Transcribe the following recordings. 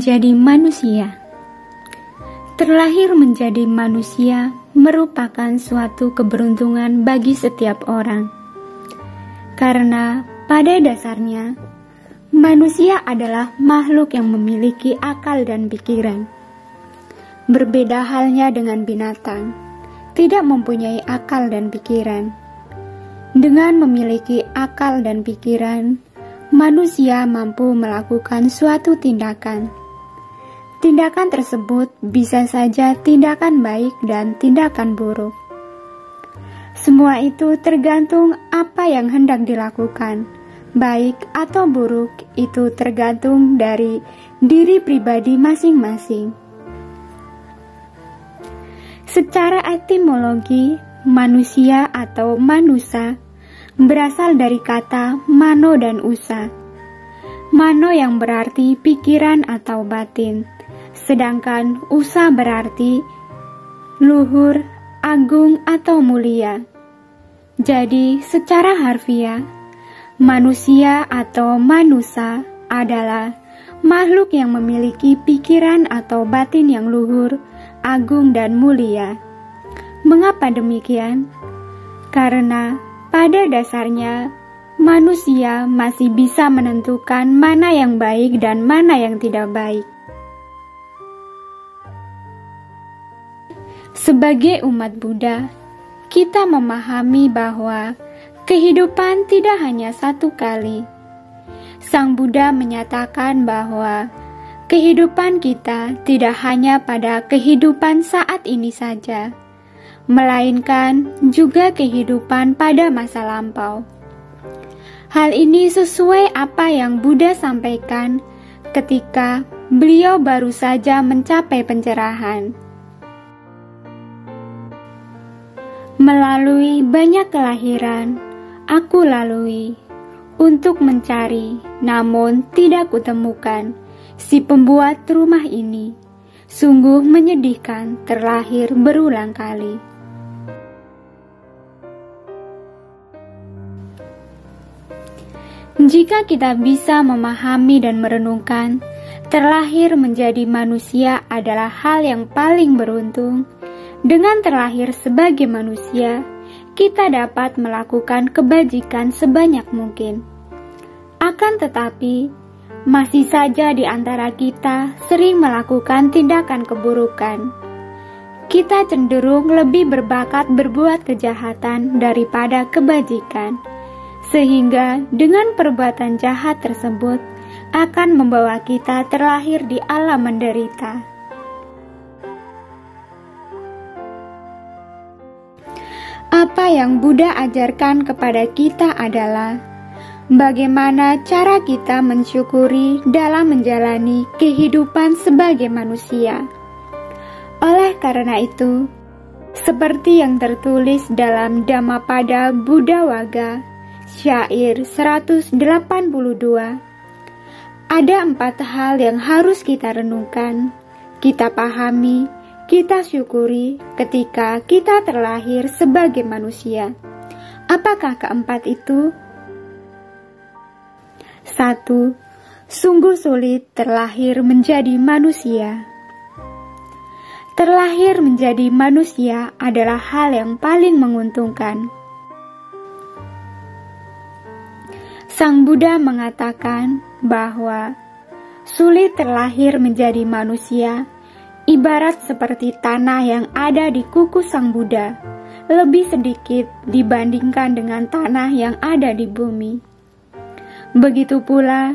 menjadi manusia. Terlahir menjadi manusia merupakan suatu keberuntungan bagi setiap orang. Karena pada dasarnya, manusia adalah makhluk yang memiliki akal dan pikiran. Berbeda halnya dengan binatang, tidak mempunyai akal dan pikiran. Dengan memiliki akal dan pikiran, manusia mampu melakukan suatu tindakan. Tindakan tersebut bisa saja tindakan baik dan tindakan buruk. Semua itu tergantung apa yang hendak dilakukan. Baik atau buruk itu tergantung dari diri pribadi masing-masing. Secara etimologi, manusia atau manusa berasal dari kata mano dan usa. Mano yang berarti pikiran atau batin, sedangkan usa berarti luhur, agung atau mulia. Jadi secara harfiah, manusia atau manusa adalah makhluk yang memiliki pikiran atau batin yang luhur, agung dan mulia. Mengapa demikian? Karena pada dasarnya manusia masih bisa menentukan mana yang baik dan mana yang tidak baik. Sebagai umat Buddha, kita memahami bahwa kehidupan tidak hanya satu kali. Sang Buddha menyatakan bahwa kehidupan kita tidak hanya pada kehidupan saat ini saja, melainkan juga kehidupan pada masa lampau. Hal ini sesuai apa yang Buddha sampaikan ketika beliau baru saja mencapai pencerahan. Melalui banyak kelahiran, aku lalui untuk mencari, namun tidak kutemukan si pembuat rumah ini. Sungguh menyedihkan terlahir berulang kali. Jika kita bisa memahami dan merenungkan, terlahir menjadi manusia adalah hal yang paling beruntung. Dengan terlahir sebagai manusia, kita dapat melakukan kebajikan sebanyak mungkin. Akan tetapi, masih saja di antara kita sering melakukan tindakan keburukan. Kita cenderung lebih berbakat berbuat kejahatan daripada kebajikan, sehingga dengan perbuatan jahat tersebut akan membawa kita terlahir di alam menderita. Apa yang Buddha ajarkan kepada kita adalah bagaimana cara kita mensyukuri dalam menjalani kehidupan sebagai manusia. Oleh karena itu, seperti yang tertulis dalam Dhammapada Buddha Wagga, syair 182, ada 4 hal yang harus kita renungkan, kita pahami, kita syukuri ketika kita terlahir sebagai manusia. Apakah keempat itu? 1. Sungguh sulit terlahir menjadi manusia. Terlahir menjadi manusia adalah hal yang paling menguntungkan. Sang Buddha mengatakan bahwa sulit terlahir menjadi manusia ibarat seperti tanah yang ada di kuku Sang Buddha, lebih sedikit dibandingkan dengan tanah yang ada di bumi. Begitu pula,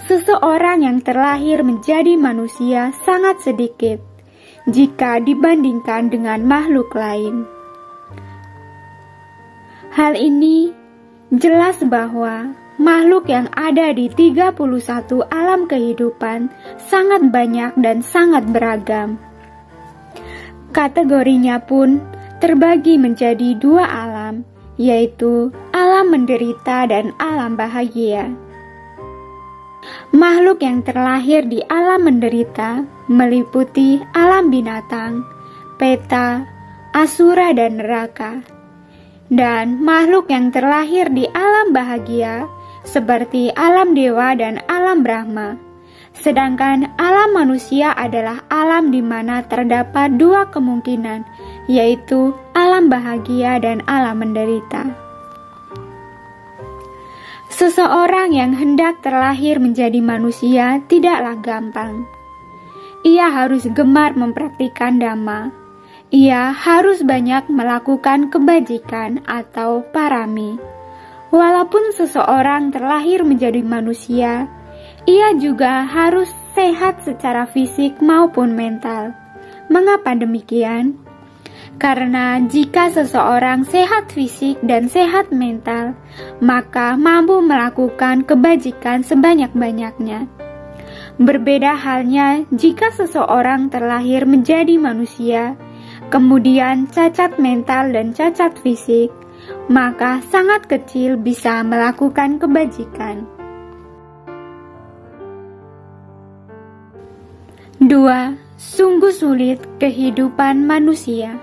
seseorang yang terlahir menjadi manusia sangat sedikit jika dibandingkan dengan makhluk lain. Hal ini jelas bahwa makhluk yang ada di 31 alam kehidupan sangat banyak dan sangat beragam. Kategorinya pun terbagi menjadi 2 alam, yaitu alam menderita dan alam bahagia. Makhluk yang terlahir di alam menderita meliputi alam binatang, peta, asura dan neraka. Dan makhluk yang terlahir di alam bahagia seperti alam dewa dan alam Brahma, Sedangkan alam manusia adalah alam di mana terdapat dua kemungkinan, yaitu alam bahagia dan alam menderita. Seseorang yang hendak terlahir menjadi manusia tidaklah gampang. Ia harus gemar mempraktikkan dhamma. Ia harus banyak melakukan kebajikan atau parami. Walaupun seseorang terlahir menjadi manusia, ia juga harus sehat secara fisik maupun mental. Mengapa demikian? Karena jika seseorang sehat fisik dan sehat mental, maka mampu melakukan kebajikan sebanyak-banyaknya. Berbeda halnya jika seseorang terlahir menjadi manusia, kemudian cacat mental dan cacat fisik, maka sangat kecil bisa melakukan kebajikan. 2. Sungguh sulit kehidupan manusia.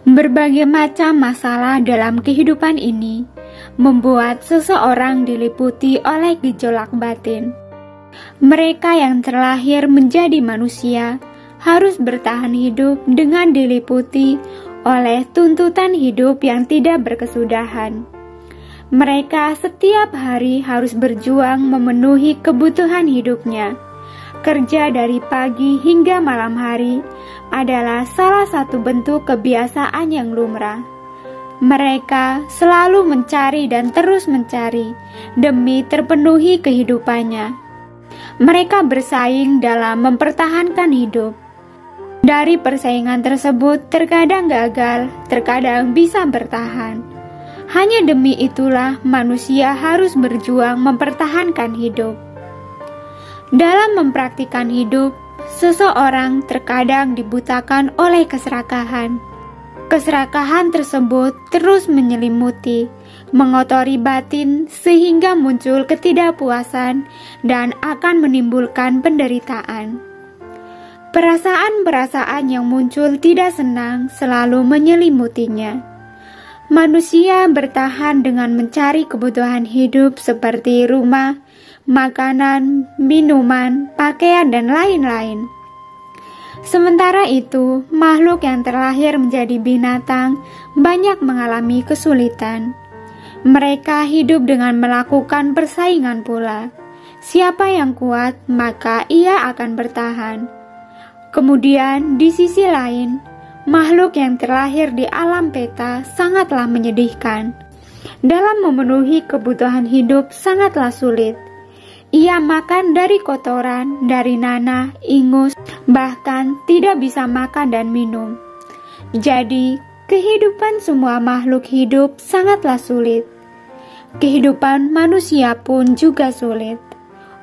Berbagai macam masalah dalam kehidupan ini membuat seseorang diliputi oleh gejolak batin. Mereka yang terlahir menjadi manusia harus bertahan hidup dengan diliputi oleh tuntutan hidup yang tidak berkesudahan. Mereka setiap hari harus berjuang memenuhi kebutuhan hidupnya. Kerja dari pagi hingga malam hari adalah salah satu bentuk kebiasaan yang lumrah. Mereka selalu mencari dan terus mencari demi terpenuhi kehidupannya. Mereka bersaing dalam mempertahankan hidup. Dari persaingan tersebut terkadang gagal, terkadang bisa bertahan. Hanya demi itulah manusia harus berjuang mempertahankan hidup. Dalam mempraktikkan hidup, seseorang terkadang dibutakan oleh keserakahan. Keserakahan tersebut terus menyelimuti, mengotori batin sehingga muncul ketidakpuasan dan akan menimbulkan penderitaan. Perasaan-perasaan yang muncul tidak senang selalu menyelimutinya. Manusia bertahan dengan mencari kebutuhan hidup seperti rumah, makanan, minuman, pakaian, dan lain-lain. Sementara itu, makhluk yang terlahir menjadi binatang banyak mengalami kesulitan. Mereka hidup dengan melakukan persaingan pula. Siapa yang kuat, maka ia akan bertahan. Kemudian, di sisi lain, makhluk yang terlahir di alam peta sangatlah menyedihkan. Dalam memenuhi kebutuhan hidup sangatlah sulit. Ia makan dari kotoran, dari nanah, ingus, bahkan tidak bisa makan dan minum. Jadi, kehidupan semua makhluk hidup sangatlah sulit. Kehidupan manusia pun juga sulit.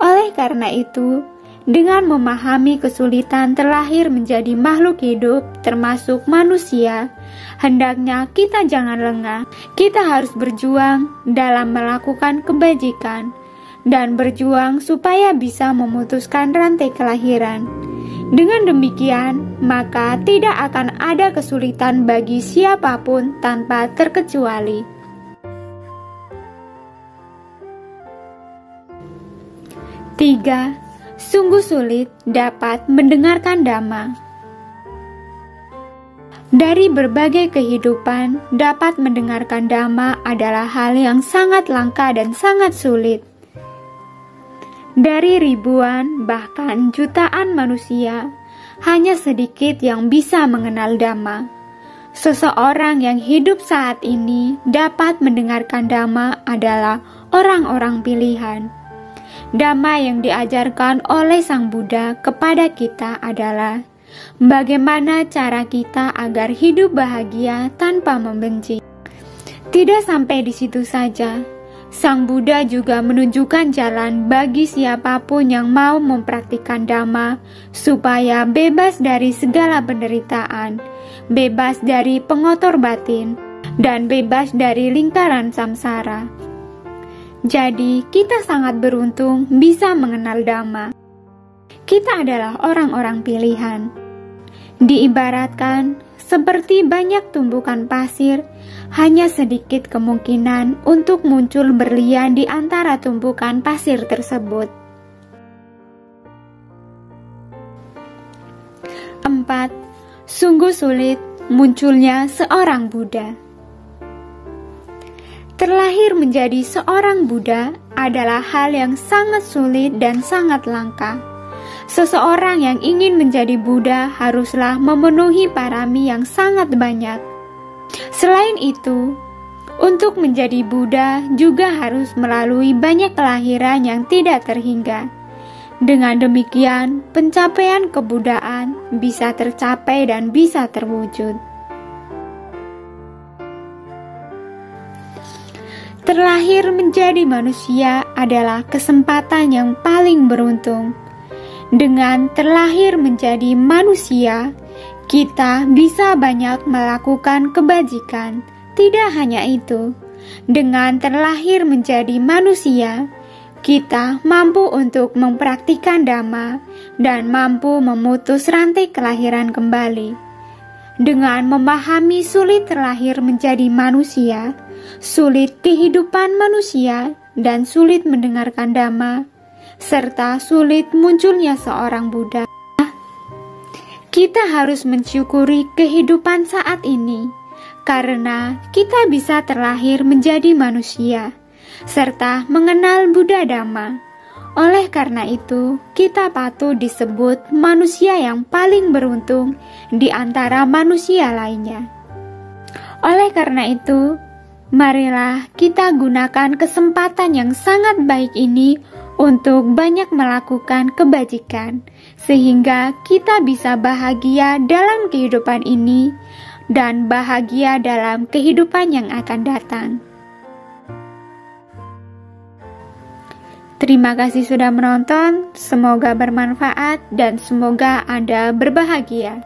Oleh karena itu, dengan memahami kesulitan terlahir menjadi makhluk hidup, termasuk manusia, hendaknya kita jangan lengah. Kita harus berjuang dalam melakukan kebajikan, dan berjuang supaya bisa memutuskan rantai kelahiran. Dengan demikian, maka tidak akan ada kesulitan bagi siapapun tanpa terkecuali. 3. Sungguh sulit dapat mendengarkan dhamma. Dari berbagai kehidupan, dapat mendengarkan dhamma adalah hal yang sangat langka dan sangat sulit. Dari ribuan, bahkan jutaan manusia, hanya sedikit yang bisa mengenal dhamma. Seseorang yang hidup saat ini dapat mendengarkan dhamma adalah orang-orang pilihan. Dhamma yang diajarkan oleh Sang Buddha kepada kita adalah bagaimana cara kita agar hidup bahagia tanpa membenci. Tidak sampai di situ saja, Sang Buddha juga menunjukkan jalan bagi siapapun yang mau mempraktikkan dhamma supaya bebas dari segala penderitaan, bebas dari pengotor batin, dan bebas dari lingkaran samsara. Jadi, kita sangat beruntung bisa mengenal dhamma. Kita adalah orang-orang pilihan. Diibaratkan seperti banyak tumbukan pasir, hanya sedikit kemungkinan untuk muncul berlian di antara tumpukan pasir tersebut. 4. Sungguh sulit munculnya seorang Buddha. Terlahir menjadi seorang Buddha adalah hal yang sangat sulit dan sangat langka. Seseorang yang ingin menjadi Buddha haruslah memenuhi parami yang sangat banyak. Selain itu, untuk menjadi Buddha juga harus melalui banyak kelahiran yang tidak terhingga. Dengan demikian, pencapaian kebudaan bisa tercapai dan bisa terwujud. Terlahir menjadi manusia adalah kesempatan yang paling beruntung. Dengan terlahir menjadi manusia, kita bisa banyak melakukan kebajikan. Tidak hanya itu, dengan terlahir menjadi manusia, kita mampu untuk mempraktikkan Dhamma dan mampu memutus rantai kelahiran kembali. Dengan memahami sulit terlahir menjadi manusia, sulit kehidupan manusia, dan sulit mendengarkan Dhamma, serta sulit munculnya seorang Buddha, kita harus mensyukuri kehidupan saat ini, karena kita bisa terlahir menjadi manusia serta mengenal Buddha Dhamma. Oleh karena itu, kita patut disebut manusia yang paling beruntung di antara manusia lainnya. Oleh karena itu, marilah kita gunakan kesempatan yang sangat baik ini untuk banyak melakukan kebajikan, sehingga kita bisa bahagia dalam kehidupan ini dan bahagia dalam kehidupan yang akan datang. Terima kasih sudah menonton, semoga bermanfaat dan semoga Anda berbahagia.